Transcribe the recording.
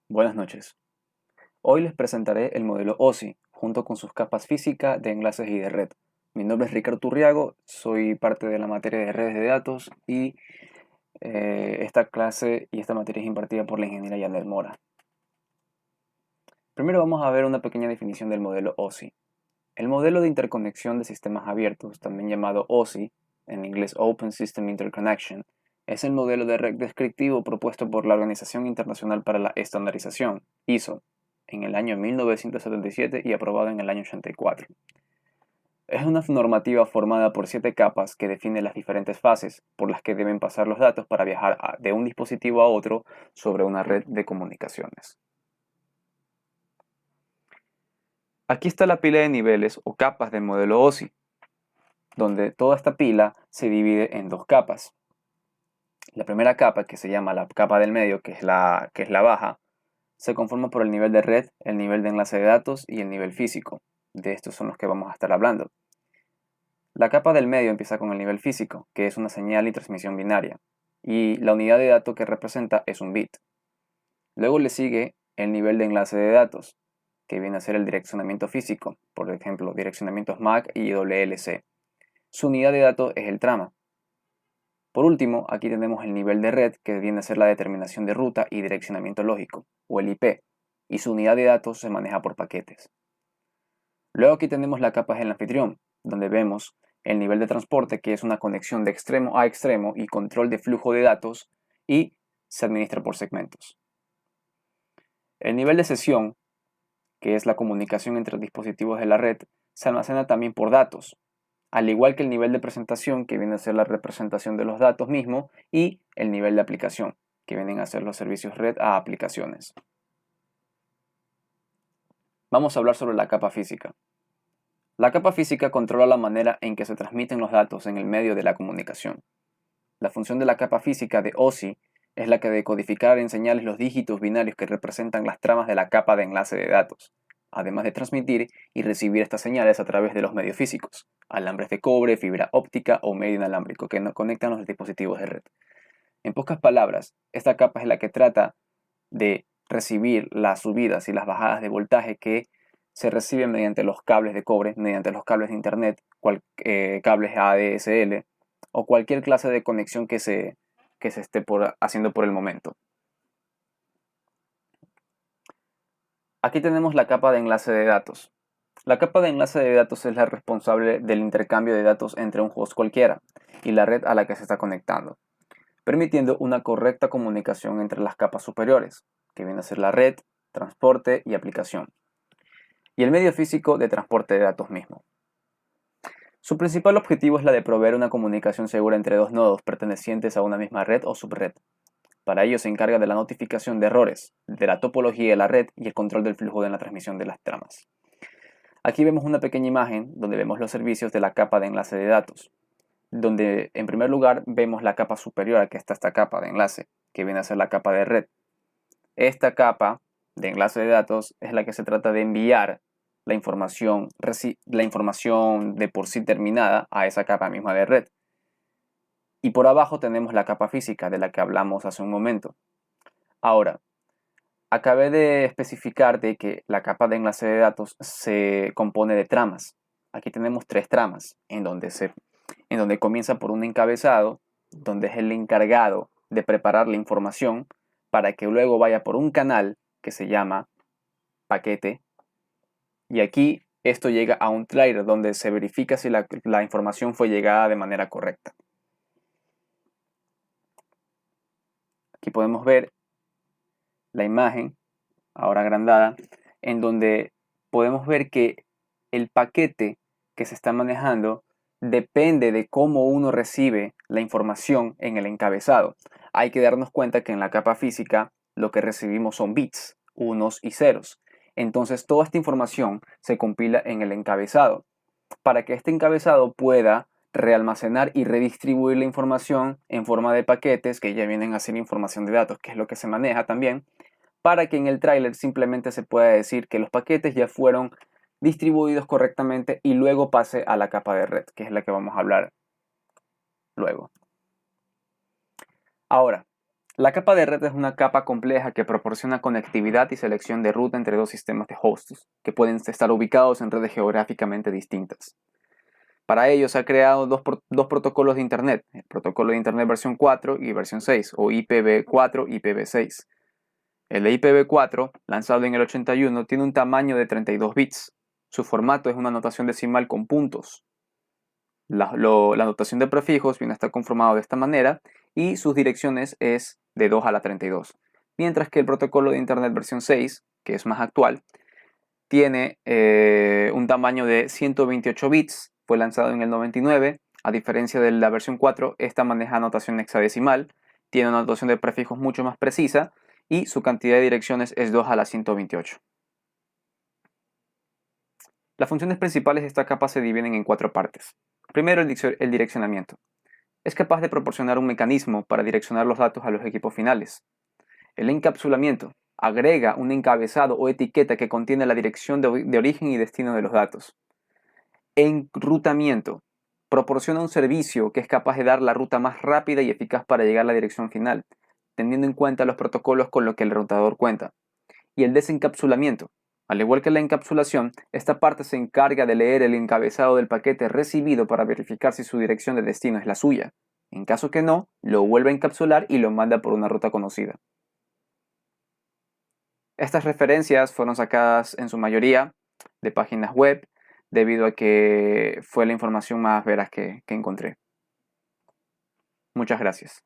Buenas noches. Hoy les presentaré el modelo OSI, junto con sus capas física de enlaces y de red. Mi nombre es Ricardo Turriago, soy parte de la materia de redes de datos y esta clase y esta materia es impartida por la ingeniera Yanel Mora. Primero vamos a ver una pequeña definición del modelo OSI. El modelo de interconexión de sistemas abiertos, también llamado OSI, en inglés Open System Interconnection, es el modelo de red descriptivo propuesto por la Organización Internacional para la Estandarización, ISO, en el año 1977 y aprobado en el año 84. Es una normativa formada por 7 capas que define las diferentes fases por las que deben pasar los datos para viajar de un dispositivo a otro sobre una red de comunicaciones. Aquí está la pila de niveles o capas del modelo OSI, donde toda esta pila se divide en dos capas. La primera capa, que se llama la capa del medio, que es la baja, se conforma por el nivel de red, el nivel de enlace de datos y el nivel físico. De estos son los que vamos a estar hablando. La capa del medio empieza con el nivel físico, que es una señal y transmisión binaria, y la unidad de datos que representa es un bit. Luego le sigue el nivel de enlace de datos, que viene a ser el direccionamiento físico, por ejemplo, direccionamientos MAC y WLC. Su unidad de datos es el trama. Por último, aquí tenemos el nivel de red, que viene a ser la determinación de ruta y direccionamiento lógico, o el IP, y su unidad de datos se maneja por paquetes. Luego aquí tenemos la capa del anfitrión, donde vemos el nivel de transporte, que es una conexión de extremo a extremo y control de flujo de datos, y se administra por segmentos. El nivel de sesión, que es la comunicación entre dispositivos de la red, se almacena también por datos, al igual que el nivel de presentación, que viene a ser la representación de los datos mismos, y el nivel de aplicación, que vienen a ser los servicios red a aplicaciones. Vamos a hablar sobre la capa física. La capa física controla la manera en que se transmiten los datos en el medio de la comunicación. La función de la capa física de OSI es la que de codificar en señales los dígitos binarios que representan las tramas de la capa de enlace de datos, además de transmitir y recibir estas señales a través de los medios físicos, alambres de cobre, fibra óptica o medio inalámbrico que nos conectan los dispositivos de red. En pocas palabras, esta capa es la que trata de recibir las subidas y las bajadas de voltaje que se reciben mediante los cables de cobre, mediante los cables de internet, cables ADSL o cualquier clase de conexión que se esté haciendo por el momento. Aquí tenemos la capa de enlace de datos. La capa de enlace de datos es la responsable del intercambio de datos entre un host cualquiera y la red a la que se está conectando, permitiendo una correcta comunicación entre las capas superiores, que viene a ser la red, transporte y aplicación, y el medio físico de transporte de datos mismo. Su principal objetivo es la de proveer una comunicación segura entre dos nodos pertenecientes a una misma red o subred. Para ello se encarga de la notificación de errores, de la topología de la red y el control del flujo de la transmisión de las tramas. Aquí vemos una pequeña imagen donde vemos los servicios de la capa de enlace de datos, donde en primer lugar vemos la capa superior a que está esta capa de enlace, que viene a ser la capa de red. Esta capa de enlace de datos es la que se trata de enviar la información de por sí terminada a esa capa misma de red. Y por abajo tenemos la capa física de la que hablamos hace un momento. Ahora, acabé de especificar de que la capa de enlace de datos se compone de tramas. Aquí tenemos 3 tramas, en donde comienza por un encabezado, donde es el encargado de preparar la información para que luego vaya por un canal que se llama paquete. Y aquí esto llega a un trailer donde se verifica si la información fue llegada de manera correcta. Aquí podemos ver la imagen, ahora agrandada, en donde podemos ver que el paquete que se está manejando depende de cómo uno recibe la información en el encabezado. Hay que darnos cuenta que en la capa física lo que recibimos son bits, unos y ceros. Entonces toda esta información se compila en el encabezado para que este encabezado pueda realmacenar y redistribuir la información en forma de paquetes que ya vienen a ser información de datos, que es lo que se maneja también, para que en el tráiler simplemente se pueda decir que los paquetes ya fueron distribuidos correctamente y luego pase a la capa de red, que es la que vamos a hablar luego. Ahora, La capa de red es una capa compleja que proporciona conectividad y selección de ruta entre dos sistemas de hosts, que pueden estar ubicados en redes geográficamente distintas. Para ello se han creado dos protocolos de Internet, el protocolo de Internet versión 4 y versión 6, o IPv4 y IPv6. El de IPv4, lanzado en el 81, tiene un tamaño de 32 bits. Su formato es una notación decimal con puntos. La notación de prefijos viene a estar conformado de esta manera y sus direcciones es de 2 a la 32. Mientras que el protocolo de Internet versión 6, que es más actual, tiene un tamaño de 128 bits, fue lanzado en el 99. A diferencia de la versión 4, esta maneja notación hexadecimal, tiene una notación de prefijos mucho más precisa y su cantidad de direcciones es 2 a la 128. Las funciones principales de esta capa se dividen en 4 partes. Primero, el direccionamiento. Es capaz de proporcionar un mecanismo para direccionar los datos a los equipos finales. El encapsulamiento agrega un encabezado o etiqueta que contiene la dirección de origen y destino de los datos. Enrutamiento proporciona un servicio que es capaz de dar la ruta más rápida y eficaz para llegar a la dirección final, teniendo en cuenta los protocolos con los que el enrutador cuenta. Y el desencapsulamiento. Al igual que la encapsulación, esta parte se encarga de leer el encabezado del paquete recibido para verificar si su dirección de destino es la suya. En caso que no, lo vuelve a encapsular y lo manda por una ruta conocida. Estas referencias fueron sacadas en su mayoría de páginas web debido a que fue la información más veraz que encontré. Muchas gracias.